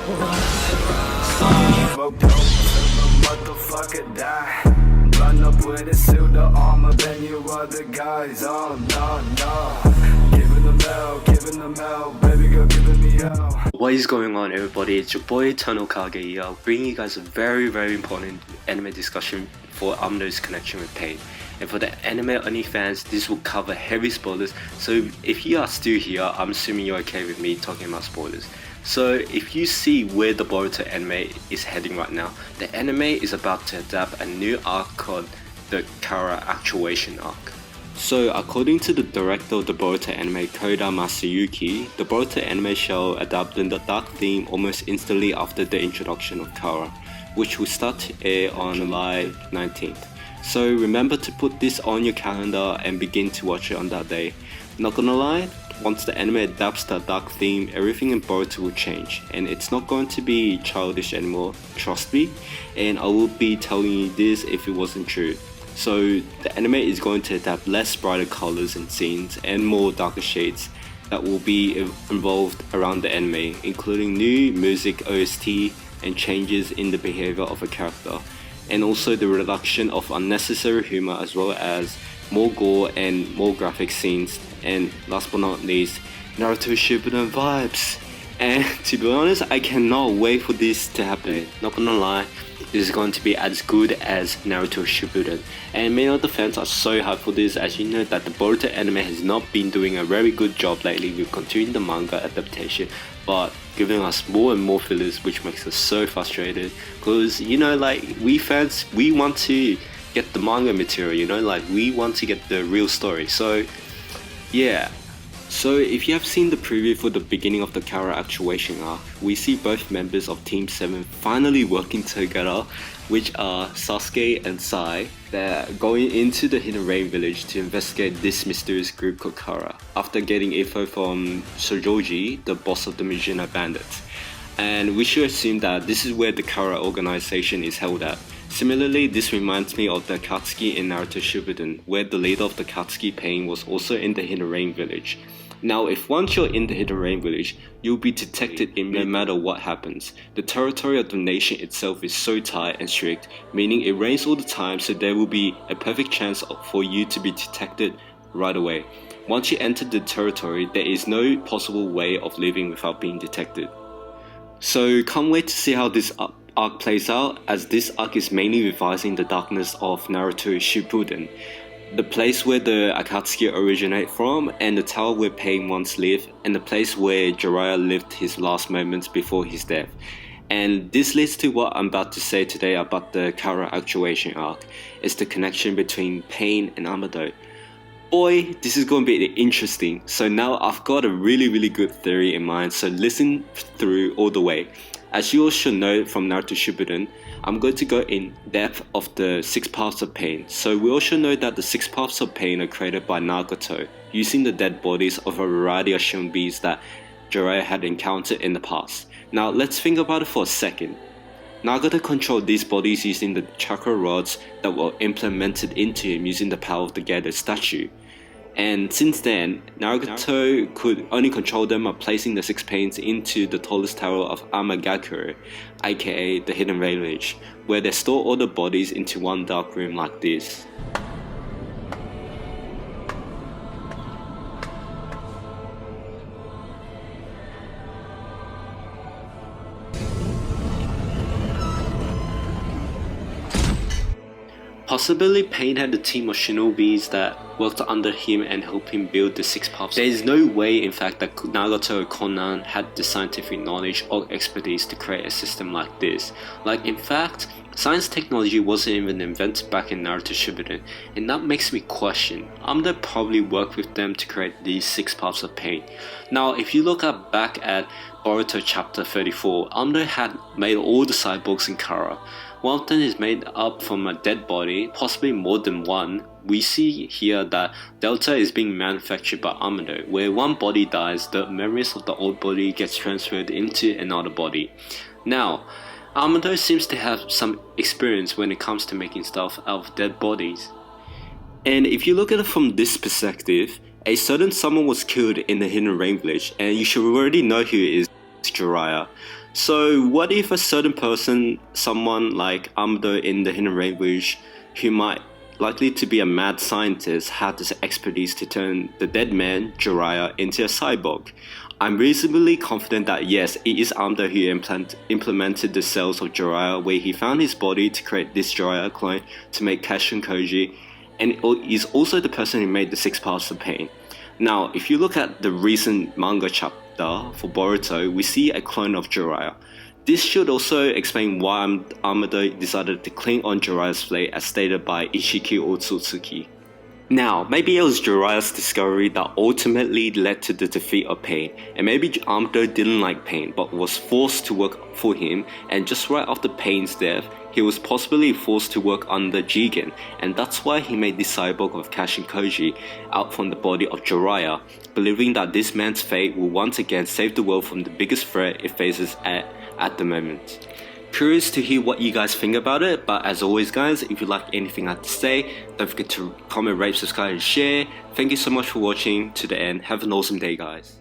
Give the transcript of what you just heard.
Smoke dope till the motherfucker die. Run up with a suit of armor, then you other guys. Oh no, giving them hell, baby girl giving me hell. What is going on, everybody? It's your boy Eternal Kage here, bringing you guys a very important anime discussion for Amado's connection with pain. And for the anime only fans, this will cover heavy spoilers, so if you are still here, I'm assuming you're okay with me talking about spoilers. So if you see where the Boruto anime is heading right now, the anime is about to adapt a new arc called the Kara Actuation Arc. So according to the director of the Boruto anime, Koda Masayuki, the Boruto anime shall adapt the dark theme almost instantly after the introduction of Kara, which will start to air on July 19th. So remember to put this on your calendar and begin to watch it on that day. Not gonna lie, once the anime adapts the dark theme, everything in Boruto will change, and it's not going to be childish anymore, trust me, and I will be telling you this if it wasn't true. So the anime is going to adapt less brighter colors and scenes and more darker shades that will be involved around the anime, including new music, OST, and changes in the behavior of a character, and also the reduction of unnecessary humor, as well as more gore and more graphic scenes, and last but not least, Naruto Shippuden vibes. And to be honest, I cannot wait for this to happen. Not gonna lie, this is going to be as good as Naruto Shippuden, and many of the fans are so hyped for this, as you know that the Boruto anime has not been doing a very good job lately with continuing the manga adaptation, but giving us more and more fillers, which makes us so frustrated, because you know, like, we fans, we want to get the manga material, you know, like we want to get the real story. So yeah. So if you have seen the preview for the beginning of the Kara Actuation Arc, we see both members of Team 7 finally working together, which are Sasuke and Sai. They're going into the Hidden Rain village to investigate this mysterious group called Kara, after getting info from Sojoji, the boss of the Mijino bandits. And we should assume that this is where the Kara organization is held at. Similarly, this reminds me of the Akatsuki in Naruto Shippuden, where the leader of the Akatsuki Pain was also in the Hidden Rain village. Now, if once you're in the Hidden Rain village, you'll be detected no matter what happens. The territory of the nation itself is so tight and strict, meaning it rains all the time, so there will be a perfect chance for you to be detected right away. Once you enter the territory, there is no possible way of leaving without being detected. So can't wait to see how this arc plays out, as this arc is mainly revising the darkness of Naruto Shippuden, the place where the Akatsuki originate from, and the tower where Pain once lived, and the place where Jiraiya lived his last moments before his death. And this leads to what I'm about to say today about the Kara Actuation Arc, is the connection between Pain and Amado. Boy, this is going to be interesting. So now I've got a really good theory in mind, so listen through all the way. As you all should know from Naruto Shippuden, I'm going to go in depth of the 6 paths of pain. So we all should know that the 6 paths of pain are created by Nagato, using the dead bodies of a variety of shinobi's that Jiraiya had encountered in the past. Now let's think about it for a second. Nagato controlled these bodies using the chakra rods that were implemented into him using the power of the gathered statue. And since then, Naruto could only control them by placing the 6 pains into the tallest tower of Amagakure, aka the Hidden Rain village, where they store all the bodies into one dark room like this. Possibly Pain had a team of shinobis that worked under him and helped him build the 6 paths. There is no way, in fact, that Nagato or Konan had the scientific knowledge or expertise to create a system like this. Like, in fact, science technology wasn't even invented back in Naruto Shippuden, and that makes me question, Amado probably worked with them to create these 6 paths of pain. Now, if you look back at Boruto chapter 34, Amado had made all the cyborgs in Kara. One of them is made up from a dead body, possibly more than one. We see here that Delta is being manufactured by Amado, where one body dies, the memories of the old body gets transferred into another body. Now, Amado seems to have some experience when it comes to making stuff out of dead bodies. And if you look at it from this perspective, a certain someone was killed in the Hidden Rain village, and you should already know who it is. Jiraiya. So what if a certain person, someone like Amado in the Hidden Rainbow, who might likely to be a mad scientist, had this expertise to turn the dead man, Jiraiya, into a cyborg? I'm reasonably confident that yes, it is Amado who implemented the cells of Jiraiya, where he found his body to create this Jiraiya clone to make Kashin Koji, and is also the person who made the 6 parts of pain. Now, if you look at the recent manga chapter for Boruto, we see a clone of Jiraiya. This should also explain why Amado decided to cling on Jiraiya's blade as stated by Ishiki Otsutsuki. Now, maybe it was Jiraiya's discovery that ultimately led to the defeat of Pain, and maybe Amado didn't like Pain but was forced to work for him, and just right after Pain's death, he was possibly forced to work under Jigen, and that's why he made the cyborg of Kashin Koji out from the body of Jiraiya, believing that this man's fate will once again save the world from the biggest threat it faces at the moment. Curious to hear what you guys think about it, but as always guys, if you like anything I have to say, don't forget to comment, rate, subscribe and share. Thank you so much for watching to the end. Have an awesome day guys.